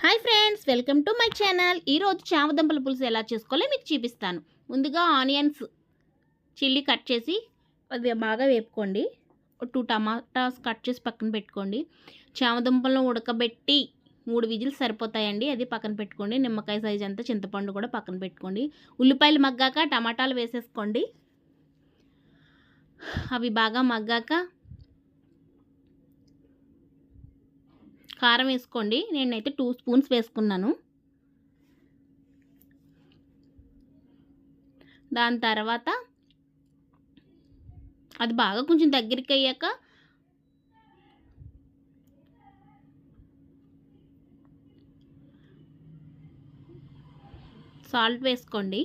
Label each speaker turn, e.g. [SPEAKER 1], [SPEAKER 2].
[SPEAKER 1] Hi friends, welcome to my channel. ఈరోజు చామదుంపల పులుసు ఎలా చేసుకోవాలో మీకు చూపిస్తాను. ముందుగా ఆనియన్స్ చిల్లీ కట్ చేసి అది బాగా వేపుకోండి. 2 టమాటాస్ కట్ చేసి పక్కన పెట్టుకోండి. చామదుంపలను ఉడకబెట్టి 3 విజిల్స్ సరిపోతాయండి, అది పక్కన పెట్టుకోండి. నిమ్మకాయ సైజ్ అంతా చింతపండు కూడా పక్కన పెట్టుకోండి. ఉల్లిపాయలు మగ్గాక టమాటాలు వేసేసుకోండి. అవి బాగా మగ్గాక కారం వేసుకోండి. నేనైతే 2 స్పూన్స్ వేసుకున్నాను. దాని తర్వాత అది బాగా కొంచెం దగ్గరికి అయ్యాక సాల్ట్ వేసుకోండి.